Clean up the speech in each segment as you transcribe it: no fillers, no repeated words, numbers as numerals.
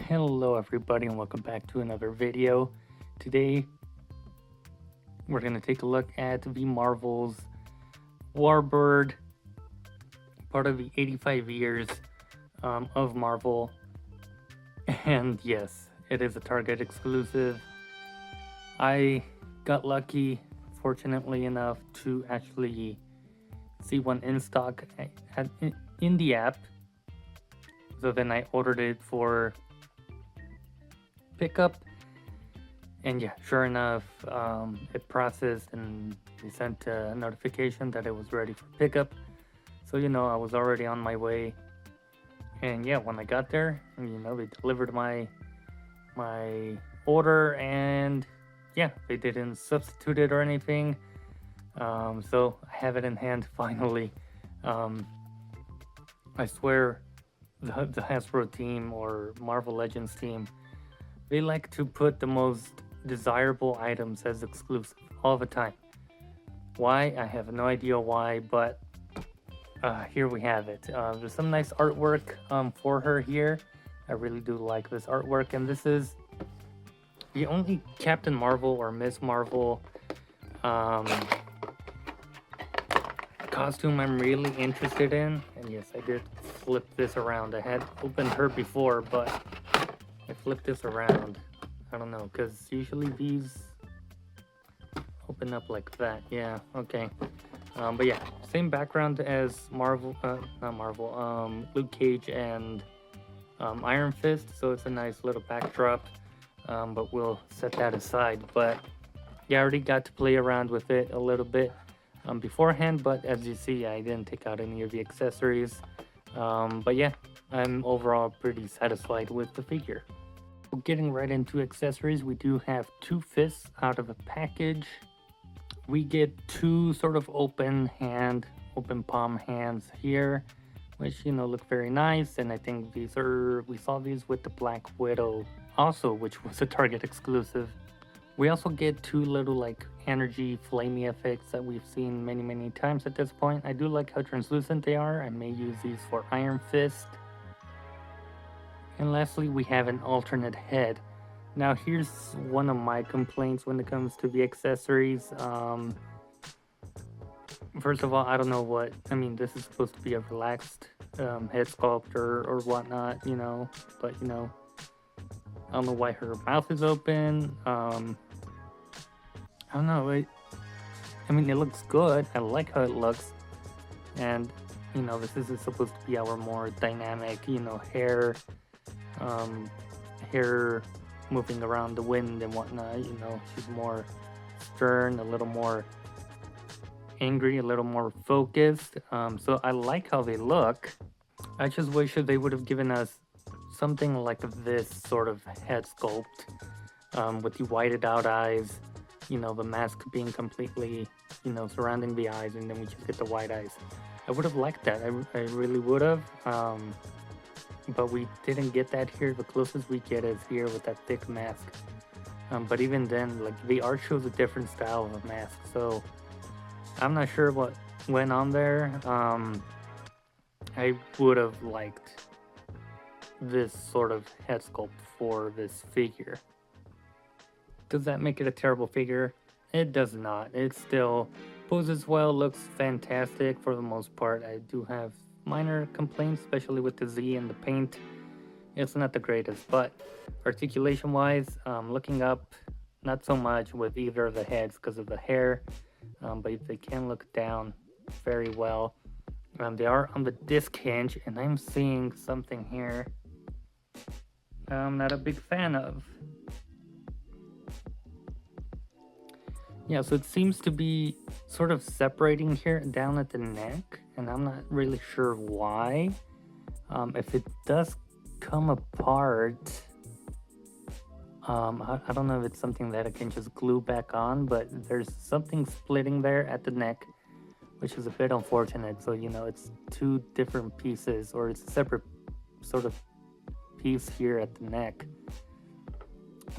Hello everybody and welcome back to another video. Today we're going to take a look at Ms.Marvel's Warbird, part of the 85 years of Marvel. And yes, it is a Target exclusive. I got lucky, fortunately enough, to actually see one in stock in the app. So then I ordered it for pickup, and yeah, sure enough, it processed and they sent a notification that it was ready for pickup. So I was already on my way, and yeah, when I got there, they delivered my order, and yeah, they didn't substitute it or anything. So I have it in hand finally. I swear the Hasbro team or Marvel Legends team, they like to put the most desirable items as exclusive all the time. Why? I have no idea why, but here we have it. There's some nice artwork for her here. I really do like this artwork, and this is the only Captain Marvel or Ms. Marvel costume I'm really interested in. And yes, I did flip this around. I had opened her before, but I flipped this around. I don't know, because usually these open up like that. Yeah, okay. But yeah, same background as Marvel, not Marvel, Luke Cage and Iron Fist, so it's a nice little backdrop, but we'll set that aside. But yeah, I already got to play around with it a little bit beforehand, but as you see, I didn't take out any of the accessories. But yeah, I'm overall pretty satisfied with the figure. Getting right into accessories, we do have two fists out of a package. We get two sort of open palm hands here, which look very nice. And I think we saw these with the Black Widow also, which was a Target exclusive. We also get two little like energy flamey effects that we've seen many times at this point. I do like how translucent they are. I may use these for Iron Fist. And lastly, we have an alternate head. Now here's one of my complaints when it comes to the accessories. First of all, I don't know what, this is supposed to be a relaxed head sculpt or whatnot, but I don't know why her mouth is open. I don't know, it looks good. I like how it looks. And, this is supposed to be our more dynamic, hair moving around the wind and whatnot. She's more stern, a little more angry, a little more focused. So I like how they look. I just wish that they would have given us something like this sort of head sculpt, with the whited out eyes, the mask being completely, surrounding the eyes, and then we just get the white eyes. I would have liked that. I really would have. But we didn't get that here. The closest we get is here with that thick mask. But even then, like, the art shows a different style of a mask, so I'm not sure what went on there. I would have liked this sort of head sculpt for this figure. Does that make it a terrible figure? It does not. It still poses well, looks fantastic for the most part. I do have minor complaints, especially with the Z and the paint. It's not the greatest, but articulation wise, looking up, not so much with either of the heads because of the hair, but they can look down very well. They are on the disc hinge, and I'm seeing something here I'm not a big fan of. Yeah, so it seems to be sort of separating here down at the neck, and I'm not really sure why. If it does come apart, I don't know if it's something that I can just glue back on, but there's something splitting there at the neck, which is a bit unfortunate. So, it's two different pieces, or it's a separate sort of piece here at the neck.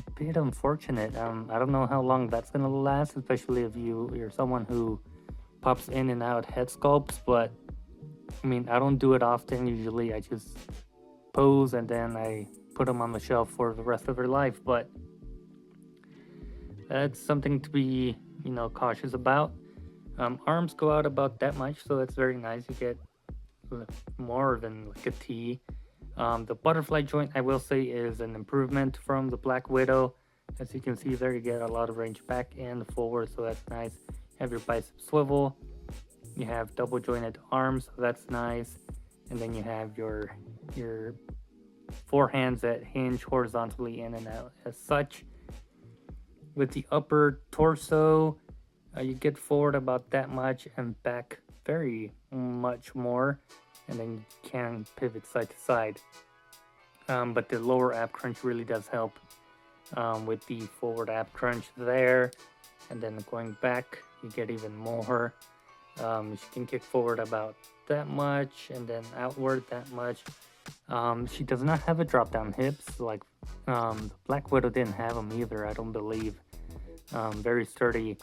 A bit unfortunate. I don't know how long that's gonna last, especially if you're someone who pops in and out head sculpts, but I don't do it often. Usually I just pose and then I put them on the shelf for the rest of her life. But that's something to be, cautious about. Arms go out about that much, so that's very nice. You get more than like a T. The butterfly joint, I will say, is an improvement from the Black Widow. As you can see there, you get a lot of range back and forward, so that's nice. You have your bicep swivel. You have double jointed arms, so that's nice. And then you have your forehands that hinge horizontally in and out as such. With the upper torso, you get forward about that much and back very much more, and then you can pivot side to side. But the lower ab crunch really does help with the forward ab crunch there, and then going back, you get even more. She can kick forward about that much and then outward that much. She does not have a drop down hips like the Black Widow didn't have them either, I don't believe. Very sturdy,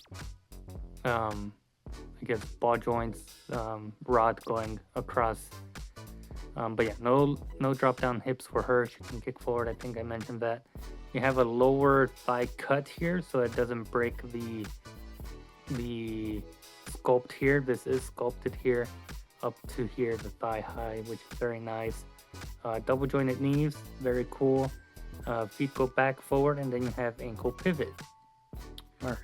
I guess, ball joints, rod going across. But yeah, no drop down hips for her. She can kick forward. I think I mentioned that. You have a lower thigh cut here, so it doesn't break the sculpt here. This is sculpted here up to here, the thigh high, which is very nice. Double jointed knees, very cool. Feet go back forward, and then you have ankle pivot. All right.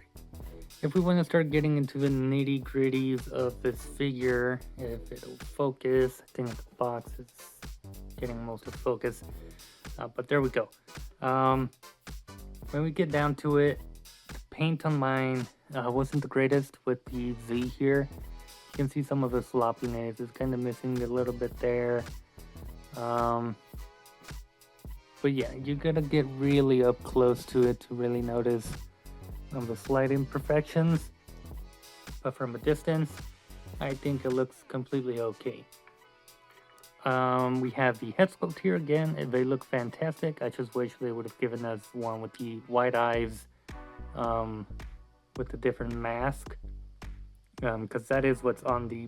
If we want to start getting into the nitty gritties of this figure, if it'll focus, I think the box is getting most of the focus, but there we go. When we get down to it, the paint on mine wasn't the greatest with the Z here. You can see some of the sloppiness. It's kind of missing a little bit there. But yeah, you gotta get really up close to it to really notice the slight imperfections, but from a distance, I think it looks completely okay. We have the head sculpt here again, and they look fantastic. I just wish they would have given us one with the white eyes, with the different mask, because that is what's on the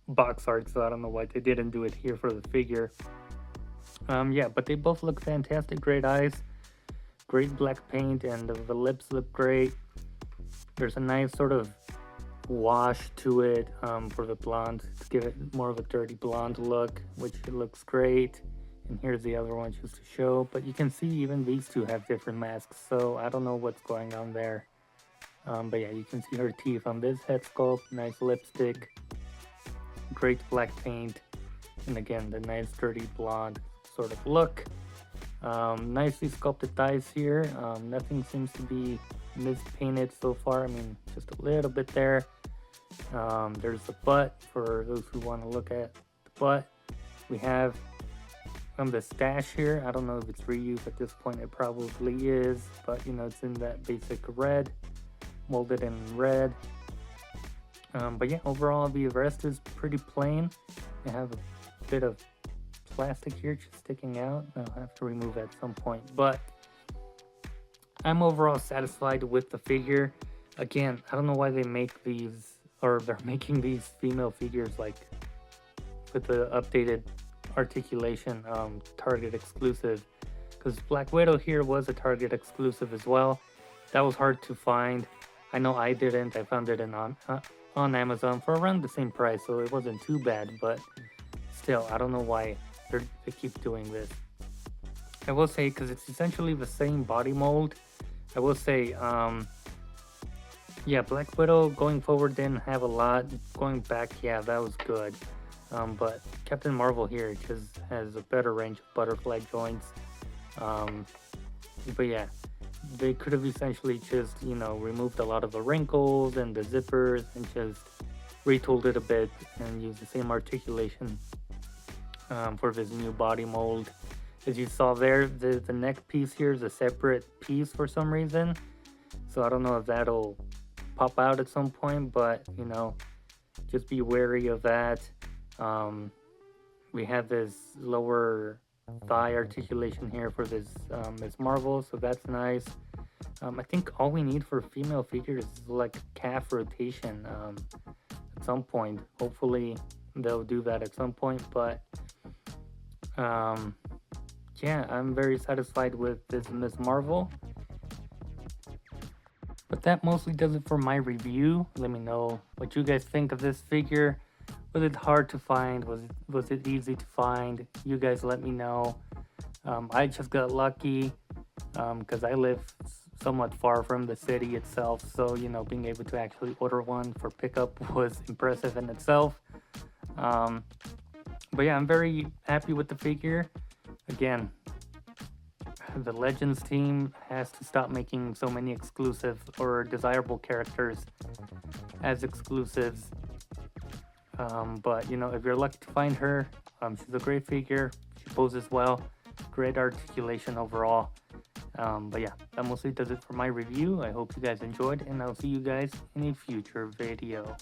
box art, so I don't know why they didn't do it here for the figure. Yeah, but they both look fantastic. Great eyes, great black paint, and the lips look great. There's a nice sort of wash to it for the blonde to give it more of a dirty blonde look, which looks great. And here's the other one just to show, but you can see even these two have different masks, so I don't know what's going on there. But yeah, you can see her teeth on this head sculpt, nice lipstick, great black paint, and again the nice dirty blonde sort of look. Nicely sculpted thighs here. Nothing seems to be mispainted so far. I mean, just a little bit there. There's the butt for those who want to look at the butt. We have the stash here. I don't know if it's reused at this point. It probably is, but it's in that basic red, molded in red. But yeah, overall the rest is pretty plain. I have a bit of plastic here just sticking out. I'll have to remove at some point, but I'm overall satisfied with the figure. Again, I don't know why they make these, or they're making these female figures like with the updated articulation, Target exclusive, because Black Widow here was a Target exclusive as well. That was hard to find. I know I didn't. I found it on Amazon for around the same price, so it wasn't too bad, but still, I don't know why they keep doing this. I will say, because it's essentially the same body mold, I will say, yeah, Black Widow going forward didn't have a lot. Going back, yeah, that was good. But Captain Marvel here just has a better range of butterfly joints. But yeah, they could have essentially just, removed a lot of the wrinkles and the zippers and just retooled it a bit and used the same articulation for this new body mold. As you saw there, the neck piece here is a separate piece for some reason. So I don't know if that'll pop out at some point, but just be wary of that. We have this lower thigh articulation here for this Ms.Marvel, so that's nice. I think all we need for female figures is like calf rotation at some point. Hopefully they'll do that at some point, but yeah, I'm very satisfied with this Ms. Marvel. But that mostly does it for my review. Let me know what you guys think of this figure. Was it hard to find? Was it easy to find? You guys let me know. I just got lucky because I live somewhat far from the city itself. So, being able to actually order one for pickup was impressive in itself. Um, but yeah, I'm very happy with the figure. Again, the Legends team has to stop making so many exclusive or desirable characters as exclusives. But if you're lucky to find her, she's a great figure. She poses well, great articulation overall. But yeah, that mostly does it for my review. I hope you guys enjoyed, and I'll see you guys in a future video.